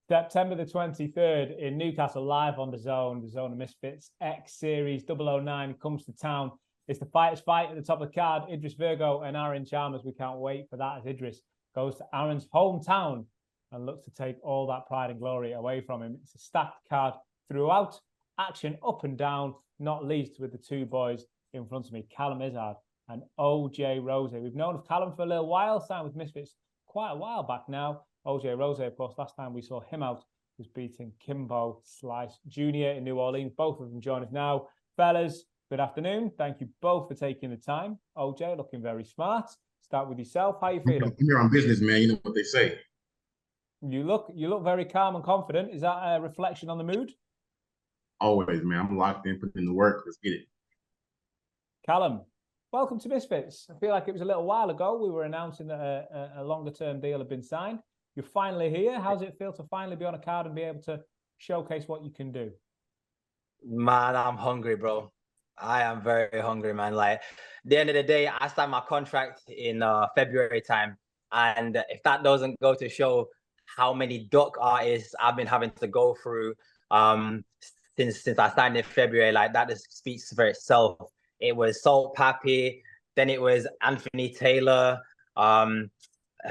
September the 23rd in Newcastle, live on the Zone of Misfits X Series 009 comes to town. It's the fighters' fight at the top of the card. Idris Virgo and Aaron Chalmers. We can't wait for that as Idris goes to Aaron's hometown and looks to take all that pride and glory away from him. It's a stacked card throughout, action up and down, not least with the two boys in front of me, Callum Izzard and OJ Rosé. We've known of Callum for a little while, signed with Misfits quite a while back now. OJ Rosé, of course, last time we saw him out was beating Kimbo Slice Jr. in New Orleans. Both of them join us now. Fellas, good afternoon. Thank you both for taking the time. OJ, looking very smart. Start with yourself. How are you feeling? You're on business, man. You know what they say. You look very calm and confident. Is that a reflection on the mood? Always, man. I'm locked in, putting in the work. Let's get it. Callum, welcome to Misfits. I feel like it was a little while ago we were announcing that a longer-term deal had been signed. You're finally here. How does it feel to finally be on a card and be able to showcase what you can do? Man, I'm hungry, bro. I am very hungry, man. Like, at the end of the day, I signed my contract in February time. And if that doesn't go to show how many duck artists I've been having to go through since I signed in February, like, that just speaks for itself. It was Salt Pappy, then it was Anthony Taylor.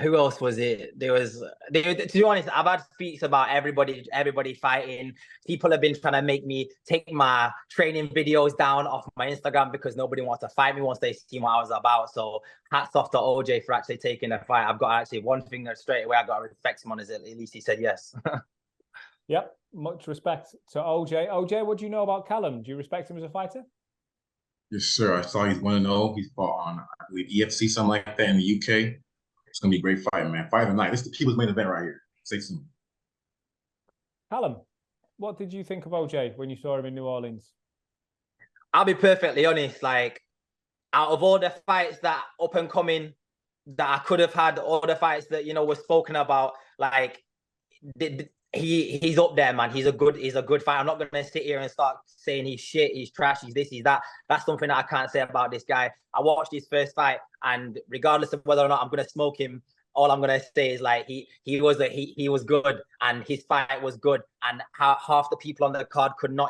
Who else was it? To be honest, I've had speaks about everybody fighting. People have been trying to make me take my training videos down off my Instagram because nobody wants to fight me once they see what I was about. So hats off to OJ for actually taking the fight. I've got actually one thing that straight away I got to respect him on is at least he said yes. Yep, much respect to OJ. OJ, what do you know about Callum? Do you respect him as a fighter? Yes, sir. I saw he's 1-0. He's fought on, I believe, EFC, something like that in the UK. It's going to be a great fight, man. Fight of the night. This is the people's main event right here. Say soon. Callum, what did you think of OJ when you saw him in New Orleans? I'll be perfectly honest. Like, out of all the fights that up and coming that I could have had, all the fights that, were spoken about, like, he's up there, man. He's a good fighter. I'm not going to sit here and start saying he's shit, he's trash, he's this, he's that. That's something that I can't say about this guy. I watched his first fight, and regardless of whether or not I'm going to smoke him, all I'm going to say is, like, he was good, and his fight was good, and half the people on the card couldn't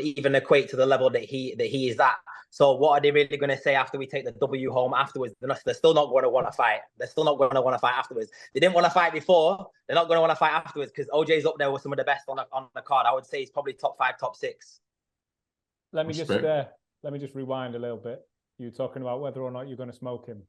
even equate to the level that he is at. So what are they really going to say after we take the W home afterwards? They're still not going to want to fight. They're still not going to want to fight afterwards. They didn't want to fight before. They're not going to want to fight afterwards because OJ's up there with some of the best on the card. I would say he's probably top 5, top 6. Let me just rewind a little bit. You were talking about whether or not you're going to smoke him.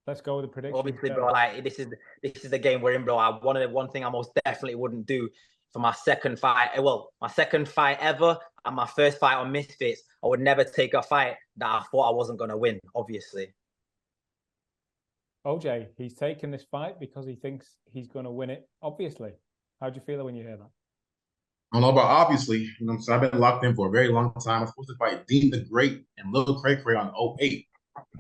Let's go with the prediction. Obviously, bro, like, this is the game we're in, bro. One thing I most definitely wouldn't do for my second fight. Well, my second fight ever and my first fight on Misfits, I would never take a fight that I thought I wasn't going to win, obviously. OJ, he's taking this fight because he thinks he's going to win it, obviously. How do you feel when you hear that? I don't know about obviously. So I've been locked in for a very long time. I'm supposed to fight Dean the Great and Lil Cray Cray on 08.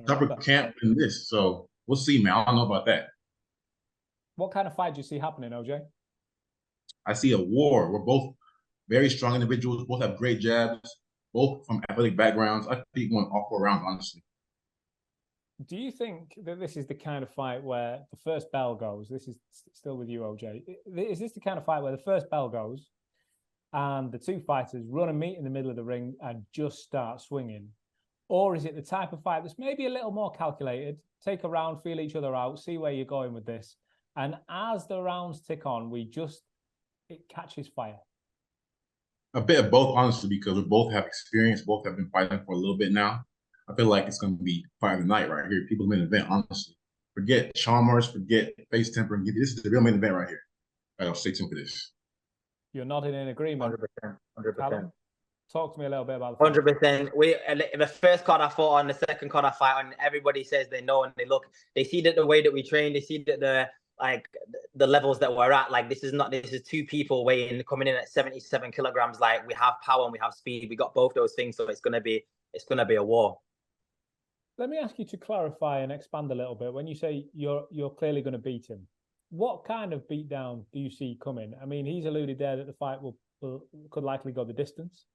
Tougher camp than this. So we'll see, man. I don't know about that. What kind of fight do you see happening, OJ? I see a war. We're both very strong individuals, both have great jabs, both from athletic backgrounds. I think going all 4 rounds, honestly. Do you think that this is the kind of fight where the first bell goes? This is still with you, OJ. Is this the kind of fight where the first bell goes and the two fighters run and meet in the middle of the ring and just start swinging? Or is it the type of fight that's maybe a little more calculated, take a round, feel each other out, see where you're going with this, and as the rounds tick on, it catches fire? A bit of both, honestly, because we both have experience, both have been fighting for a little bit now. I feel like it's going to be fight of the night right here. People's main event, honestly. Forget Chalmers, forget face temper. This is the real main event right here. I'll stay tuned for this. You're nodding in agreement. 100%. Callum, talk to me a little bit about the 100%. The first card I fought on, the second card I fight on, everybody says they know and they see that the way that we train, they see that the levels that we're at. Like, this is two people coming in at 77 kilograms. Like, we have power and we have speed. We got both those things, so it's gonna be a war. Let me ask you to clarify and expand a little bit. When you say you're clearly going to beat him, what kind of beatdown do you see coming? I mean, he's alluded there that the fight could likely go the distance.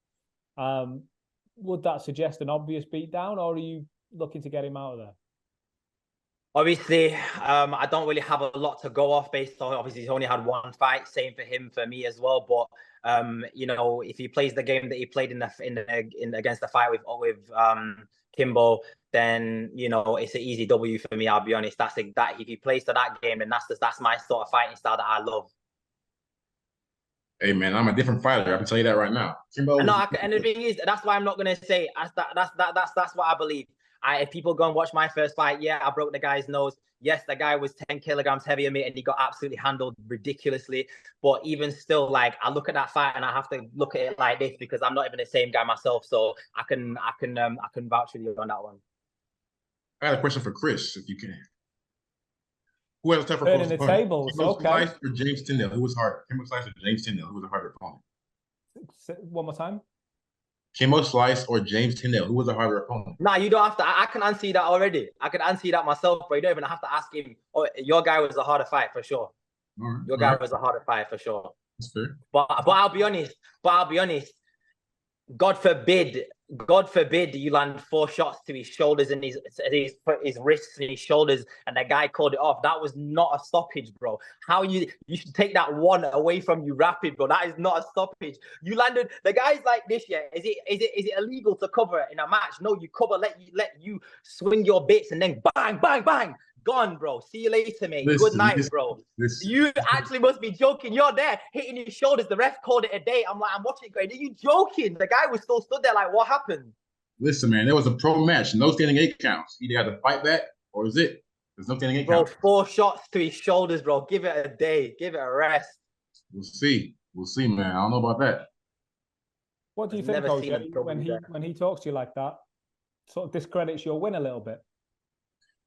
Would that suggest an obvious beatdown, or are you looking to get him out of there? Obviously, I don't really have a lot to go off based on. Obviously, he's only had one fight. Same for him, for me as well. But you know, if he plays the game that he played in against the fight with Kimbo, then you know it's an easy W for me. I'll be honest. That if he plays to that game, then that's my sort of fighting style that I love. Hey man, I'm a different fighter. I can tell you that right now. Kimbo. And the thing is, that's why I'm not gonna say that's what I believe. If people go and watch my first fight, yeah, I broke the guy's nose. Yes, the guy was 10 kilograms heavier than me and he got absolutely handled ridiculously. But even still, like I look at that fight and I have to look at it like this because I'm not even the same guy myself. So I can vouch for you on that one. I got a question for Chris, if you can. Who has a tougher Turning the opponent? tables, Kimbo okay. Slice or James Tyndale? Who was harder? Kimbo Slice or James Tyndale? Who was a harder opponent? One more time. Kimbo Slice or James Tyndale? Who was a harder opponent? Nah, you don't have to. I can answer you that already. I can answer you that myself, but you don't even have to ask him. Oh, your guy was a harder fight for sure. Your guy was a harder fight for sure. That's fair. But I'll be honest. God forbid you land 4 shots to his shoulders and his wrists and his shoulders, and the guy called it off. That was not a stoppage, bro. How you should take that one away from you rapid, bro. That is not a stoppage. You landed the guys like this, yeah. Is it illegal to cover in a match? No, you cover, let you swing your bits and then bang, bang, bang. Gone, bro. See you later, mate. Good night, bro. You actually must be joking. You're there hitting his shoulders. The ref called it a day. I'm watching it going, are you joking? The guy was still stood there like, what happened? Listen, man, there was a pro match. No standing 8 counts. Either had to fight back or is it? There's no standing 8 counts. Bro, 4 shots to his shoulders, bro. Give it a day. Give it a rest. We'll see. We'll see, man. I don't know about that. What do you think, OJ, when he talks to you like that? Sort of discredits your win a little bit.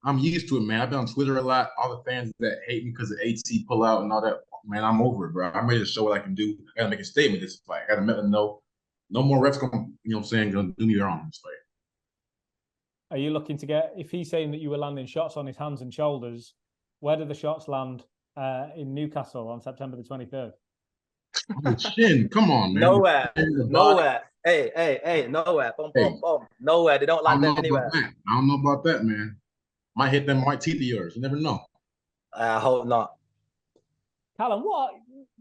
I'm used to it, man. I've been on Twitter a lot. All the fans that hate me because of HC pull out and all that, man, I'm over it, bro. I'm ready to show what I can do. I gotta make a statement this fight. I gotta let them know no more refs gonna, you know what I'm saying, gonna do me wrong in this fight. Are you looking to get, if he's saying that you were landing shots on his hands and shoulders, where did the shots land in Newcastle on September the 23rd? Oh, chin, come on, man. Nowhere. Hey, nowhere. Boom, boom, boom. Nowhere. They don't land anywhere. I don't know about that, man. Might hit them white teeth of yours. You never know. I hope not. Callum,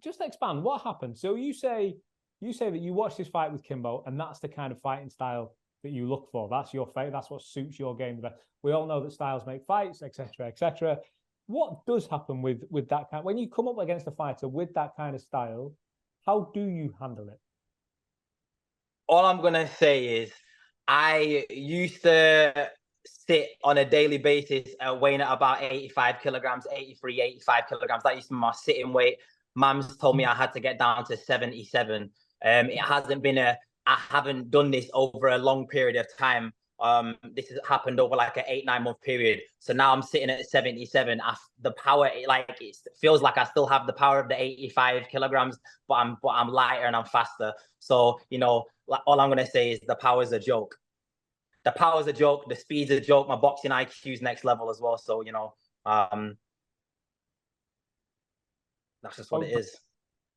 just expand. What happened? So you say that you watched this fight with Kimbo, and that's the kind of fighting style that you look for. That's your fight. That's what suits your game. We all know that styles make fights, etc., etc. What does happen with that kind? When you come up against a fighter with that kind of style, how do you handle it? All I'm gonna say is, I used to sit on a daily basis weighing at about 85 kilograms, 83, 85 kilograms. That used to be my sitting weight. Mams told me I had to get down to 77. It hasn't been I haven't done this over a long period of time. This has happened over like an 8-9 month period. So now I'm sitting at 77. The power, it feels like I still have the power of the 85 kilograms, but I'm lighter and I'm faster. So, you know, like, all I'm gonna say is the power's a joke. The power's a joke. The speed's a joke. My boxing IQ's next level as well. So, you know, that's just what it is.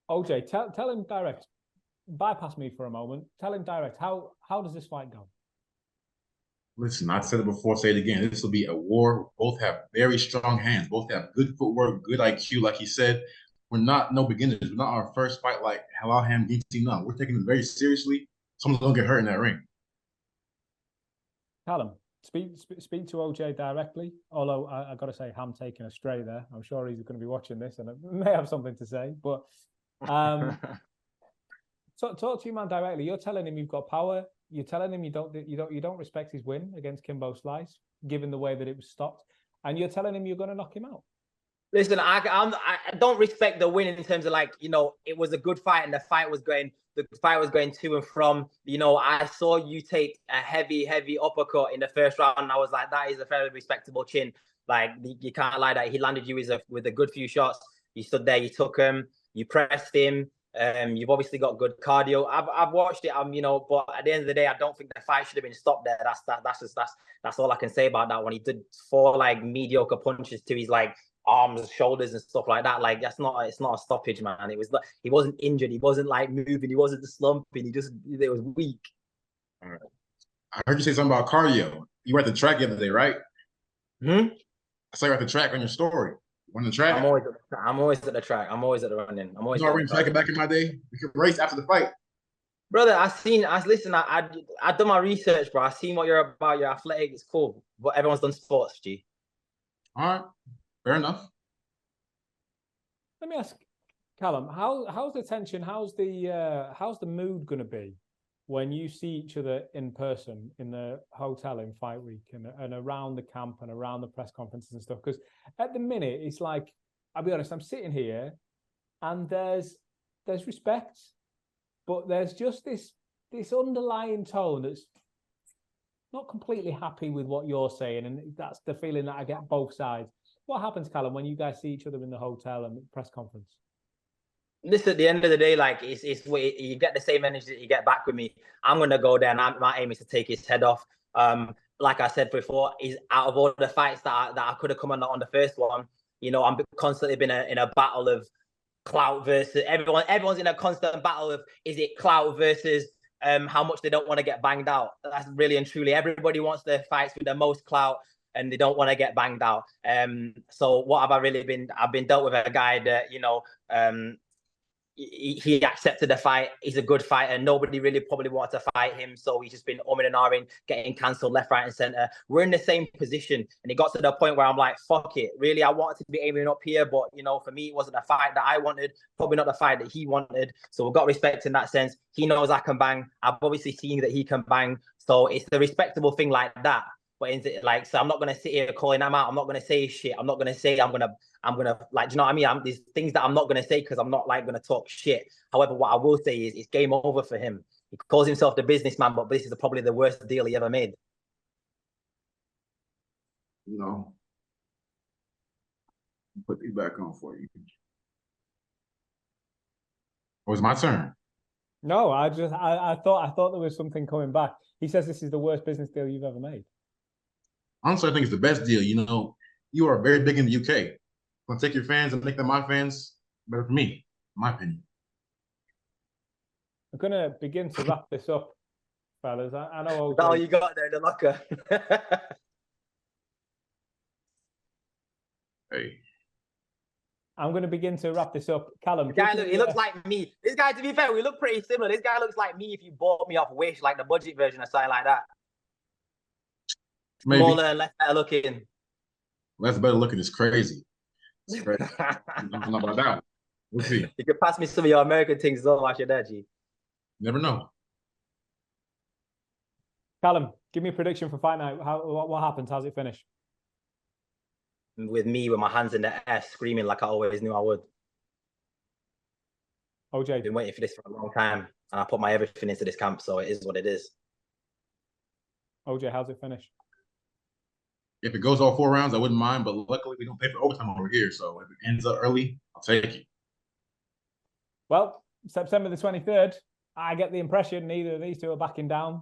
OJ, tell him direct. Bypass me for a moment. Tell him direct. How does this fight go? Listen, I said it before, say it again. This will be a war. Both have very strong hands. Both have good footwork, good IQ. Like he said, we're not no beginners. We're not our first fight like Halal Ham DC. No, we're taking it very seriously. Someone's gonna get hurt in that ring. Callum, speak to OJ directly. Although I got to say, Ham taking a stray there. I'm sure he's going to be watching this and may have something to say. But talk to your man directly. You're telling him you've got power. You're telling him you don't respect his win against Kimbo Slice, given the way that it was stopped, and you're telling him you're going to knock him out. Listen, I don't respect the win in terms of, like, you know, it was a good fight and the fight was going to and from. You know, I saw you take a heavy uppercut in the first round, and I was like, that is a very respectable chin. Like, you can't lie that he landed you with a good few shots. You stood there, you took him, you pressed him. You've obviously got good cardio. I've watched it. You know, but at the end of the day, I don't think the fight should have been stopped there. That's all I can say about that. When he did 4 like mediocre punches to his like arms, shoulders, and stuff like that, like it's not a stoppage, man. It was like he wasn't injured. He wasn't like moving. He wasn't slumping. It was weak. All right. I heard you say something about cardio. You were at the track the other day, right? I saw you at the track on your story. On the track. I'm always at the track. I'm always at the running. I'm always. You know, I ran track back in my day. We could race after the fight. Brother, I done my research, bro. I seen what you're about. You're athletic. It's cool, but everyone's done sports, G. All right, fair enough. Let me ask Callum, how's the tension? How's the mood going to be when you see each other in person in the hotel in fight week and around the camp and around the press conferences and stuff? Because at the minute, it's like, I'll be honest, I'm sitting here and there's respect, but there's just this underlying tone that's not completely happy with what you're saying, and that's the feeling that I get both sides. What happens, Callum, when you guys see each other in the hotel and press conference? Listen, at the end of the day, like it's you get the same energy that you get back with me. I'm gonna go there, and my aim is to take his head off. Like I said before, is out of all the fights that I could have come on the first one. You know, I'm constantly been in a battle of clout versus everyone. Everyone's in a constant battle of, is it clout versus how much they don't want to get banged out. That's really and truly, everybody wants their fights with the most clout, and they don't want to get banged out. So what have I really been? I've been dealt with a guy that, you know, he accepted the fight. He's a good fighter. Nobody really probably wanted to fight him, so he's just been umming and ahhing, getting cancelled left, right, and centre. We're in the same position, and it got to the point where I'm like, fuck it. Really, I wanted to be aiming up here, but, you know, for me, it wasn't a fight that I wanted, probably not the fight that he wanted. So we've got respect in that sense. He knows I can bang. I've obviously seen that he can bang. So it's the respectable thing like that. But is it like, so I'm not going to sit here calling him out. I'm not going to say shit. I'm not going to say I'm going to like, do you know what I mean? There's things that I'm not going to say because I'm not like going to talk shit. However, what I will say is it's game over for him. He calls himself the businessman, but this is probably the worst deal he ever made. No. Put these back on for you. Or was my turn? No, I thought there was something coming back. He says this is the worst business deal you've ever made. Honestly, I think it's the best deal. You know, you are very big in the UK. I'm gonna take your fans and make them my fans. Better for me, in my opinion. I'm gonna begin to wrap this up, fellas. I know. That's all you got there in the locker. Hey. I'm going to begin to wrap this up. Callum. He looks like me. This guy, to be fair, we look pretty similar. This guy looks like me if you bought me off Wish, like the budget version or something like that. Maybe. Smaller and less better looking. Less better looking is crazy. It's crazy. I'm not about that. We'll see. You could pass me some of your American things as well while you're there, G. Never know. Callum, give me a prediction for fight night. What happens? How's it finish? With me, with my hands in the air, screaming like I always knew I would. OJ. I've been waiting for this for a long time, and I put my everything into this camp, so it is what it is. OJ, how's it finish? If it goes all 4 rounds, I wouldn't mind, but luckily we don't pay for overtime over here, so if it ends up early, I'll take it. Well, September the 23rd, I get the impression neither of these two are backing down.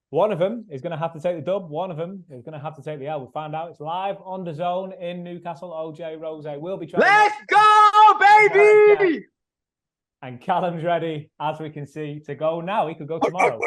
One of them is going to have to take the dub. One of them is going to have to take the L. We'll find out. It's live on DAZN in Newcastle. OJ Rosé will be trying. Let's go, baby! And Callum's ready, as we can see, to go now. He could go tomorrow.